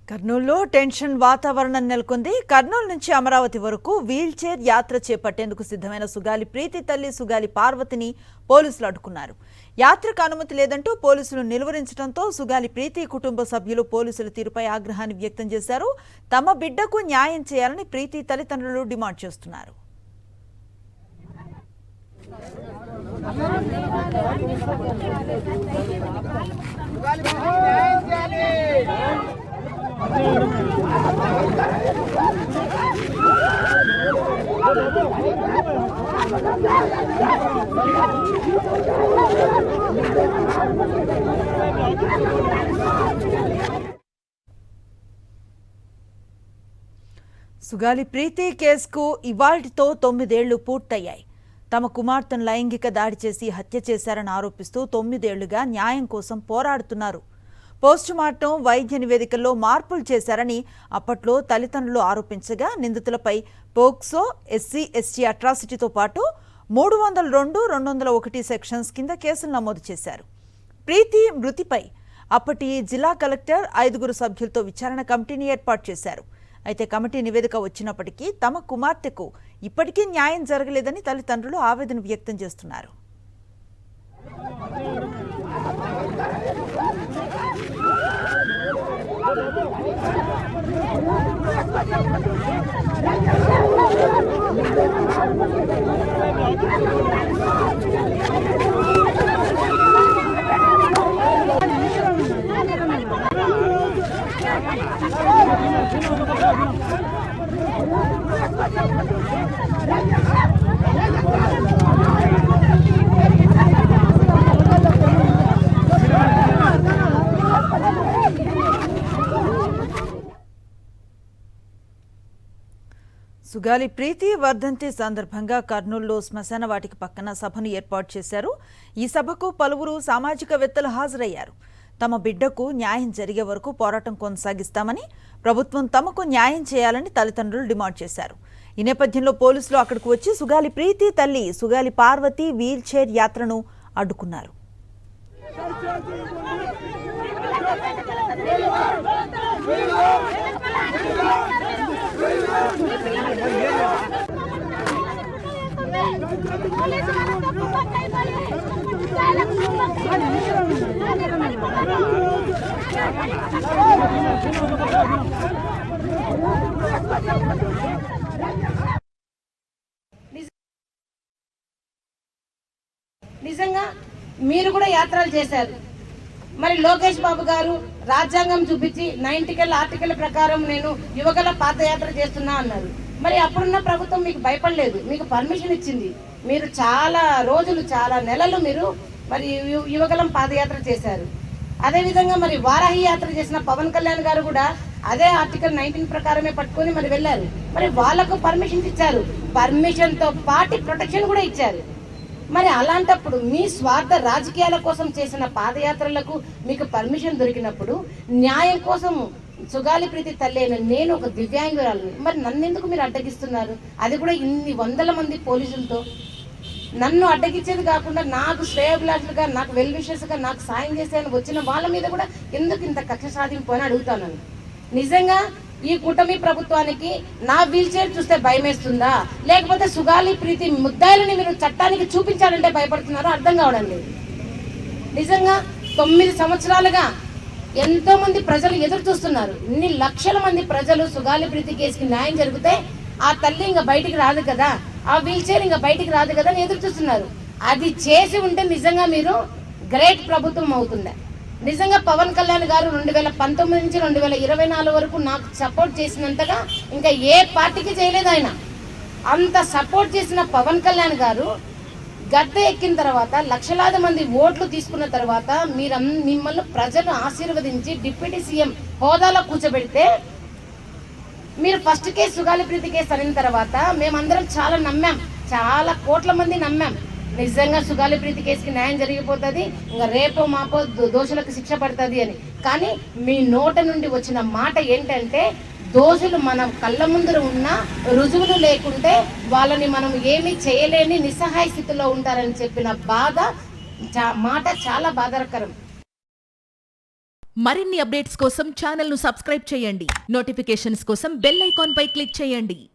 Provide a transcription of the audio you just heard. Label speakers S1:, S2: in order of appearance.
S1: కర్నూలులో టెన్షన్ వాతావరణం నెలకొంది. కర్నూలు నుంచి అమరావతి వరకు వీల్ చైర్ యాత్ర చేపట్టేందుకు సిద్ధమైన సుగాలి ప్రీతి తల్లి సుగాలి పార్వతిని పోలీసులు అడ్డుకున్నారు. యాత్రకు అనుమతి లేదంటూ పోలీసులు నిలువరించడంతో సుగాలి ప్రీతి కుటుంబ సభ్యులు పోలీసుల తీరుపై ఆగ్రహాన్ని వ్యక్తం చేశారు. తమ బిడ్డకు న్యాయం చేయాలని ప్రీతి తల్లిదండ్రులు డిమాండ్ చేస్తున్నారు. సుగాలి ప్రీతి కేసుకు ఇవాల్టితో 9 ఏళ్లు పూర్తయ్యాయి. తమ కుమార్తెను లైంగిక దాడి చేసి హత్య చేశారని ఆరోపిస్తూ 9 ఏళ్లుగా న్యాయం కోసం పోరాడుతున్నారు. పోస్టుమార్టం వైద్య నివేదికల్లో మార్పులు చేశారని అప్పట్లో తల్లిదండ్రులు ఆరోపించగా నిందితులపై పోక్సో, ఎస్సీ, ఎస్టీ అట్రాసిటీతో పాటు 302, 201 సెక్షన్స్ కింద కేసులు నమోదు చేశారు. ప్రీతి మృతిపై అప్పటి జిల్లా కలెక్టర్ 5 సభ్యులతో విచారణ కమిటీని ఏర్పాటు చేశారు. అయితే కమిటీ నివేదిక వచ్చినప్పటికీ తమ కుమార్తెకు ఇప్పటికీ న్యాయం జరగలేదని తల్లిదండ్రులు ఆవేదన వ్యక్తం చేస్తున్నారు. సుగాలి ప్రీతి వర్ధంతి సందర్భంగా కర్నూలులో శ్మశాన వాటిక పక్కన సభను ఏర్పాటు చేశారు. ఈ సభకు పలువురు సామాజికవేత్తలు హాజరయ్యారు. తమ బిడ్డకు న్యాయం జరిగే వరకు పోరాటం కొనసాగిస్తామని, ప్రభుత్వం తమకు న్యాయం చేయాలని తల్లిదండ్రులు డిమాండ్ చేశారు. ఈ నేపథ్యంలో పోలీసులు అక్కడికి వచ్చి సుగాలి ప్రీతి తల్లి సుగాలి పార్వతి వీల్ చైర్ యాత్రను అడ్డుకున్నారు.
S2: నిజంగా మీరు కూడా యాత్రలు చేశారు. మరి లోకేష్ బాబు గారు రాజ్యాంగం చూపించి 90 ఆర్టికల్ ప్రకారం నేను యువకుల పాదయాత్ర చేస్తున్నా అన్నారు. మరి అప్పుడున్న ప్రభుత్వం మీకు భయపడలేదు, మీకు పర్మిషన్ ఇచ్చింది. మీరు చాలా రోజులు, చాలా నెలలు మీరు మరి యువకులం పాదయాత్ర చేశారు. అదేవిధంగా మరి వారాహి యాత్ర చేసిన పవన్ కళ్యాణ్ గారు కూడా అదే ఆర్టికల్ 19 ప్రకారమే పట్టుకొని మరి వెళ్ళారు. మరి వాళ్లకు పర్మిషన్ ఇచ్చారు, పర్మిషన్ తో పాటు ప్రొటెక్షన్ కూడా ఇచ్చారు. మరి అలాంటప్పుడు మీ స్వార్థ రాజకీయాల కోసం చేసిన పాదయాత్రలకు మీకు పర్మిషన్ దొరికినప్పుడు న్యాయం కోసం సుగాలి ప్రీతి తల్లి అయిన నేను ఒక దివ్యాంగురాలు, మరి నన్నెందుకు మీరు అడ్డగిస్తున్నారు? అది కూడా ఇన్ని వందల మంది పోలీసులతో. నన్ను అడ్డగించేది కాకుండా నాకు శ్రేయోభిలాషులుగా, నాకు వెల్ విషెస్గా, నాకు సాయం చేసేందుకు వచ్చిన వాళ్ళ మీద కూడా ఎందుకు ఇంత కక్ష సాధింపు అని అడుగుతాను. నిజంగా ఈ కూటమి ప్రభుత్వానికి నా వీల్ చైర్ చూస్తే భయమేస్తుందా, లేకపోతే సుగాలి ప్రీతి ముద్దాయిలని మీరు చట్టానికి చూపించాలంటే భయపడుతున్నారో అర్థం కావడం లేదు. నిజంగా 9 సంవత్సరాలుగా ఎంతో మంది ప్రజలు ఎదురు చూస్తున్నారు. ఇన్ని లక్షల మంది ప్రజలు సుగాలి ప్రీతి కేసుకి న్యాయం జరిగితే ఆ తల్లి ఇంకా బయటికి రాదు కదా, ఆ వీల్ చైర్ ఇంకా బయటికి రాదు కదా అని ఎదురు చూస్తున్నారు. అది చేసి ఉంటే నిజంగా మీరు గ్రేట్ ప్రభుత్వం అవుతుందా? నిజంగా పవన్ కళ్యాణ్ గారు 2019 నుంచి 2024 వరకు నాకు సపోర్ట్ చేసినంతగా ఇంకా ఏ పార్టీకి చేయలేదు. ఆయన అంత సపోర్ట్ చేసిన పవన్ కళ్యాణ్ గారు గద్దె ఎక్కిన తర్వాత, లక్షలాది మంది ఓట్లు తీసుకున్న తర్వాత మిమ్మల్ని ప్రజలు ఆశీర్వదించి డిప్యూటీ సీఎం హోదాలో కూర్చోబెడితే మీరు ఫస్ట్ కేసు సుగాలి ప్రీతి కేసు అయిన తర్వాత మేమందరం చాలా నమ్మాం, చాలా కోట్ల మంది నమ్మాం. నిజంగా సుగాలి ప్రీతి కేసుకి న్యాయం జరిగిపోతుంది, ఇంకా రేపో మాపో దోషులకు శిక్ష పడుతుంది అని. కానీ మీ నోట నుండి వచ్చిన మాట ఏంటంటే దోషులు మన కళ్ళ ముందర ఉన్న రుజువులు లేకుంటే వాళ్ళని మనం ఏమీ చేయలేని నిస్సహాయ స్థితిలో ఉంటారని చెప్పిన మాట చాలా బాధాకరం.
S3: మరిన్ని అప్డేట్స్ కోసం ఛానల్ ను సబ్స్క్రైబ్ చేయండి. నోటిఫికేషన్స్ కోసం బెల్ ఐకాన్ పై క్లిక్ చేయండి.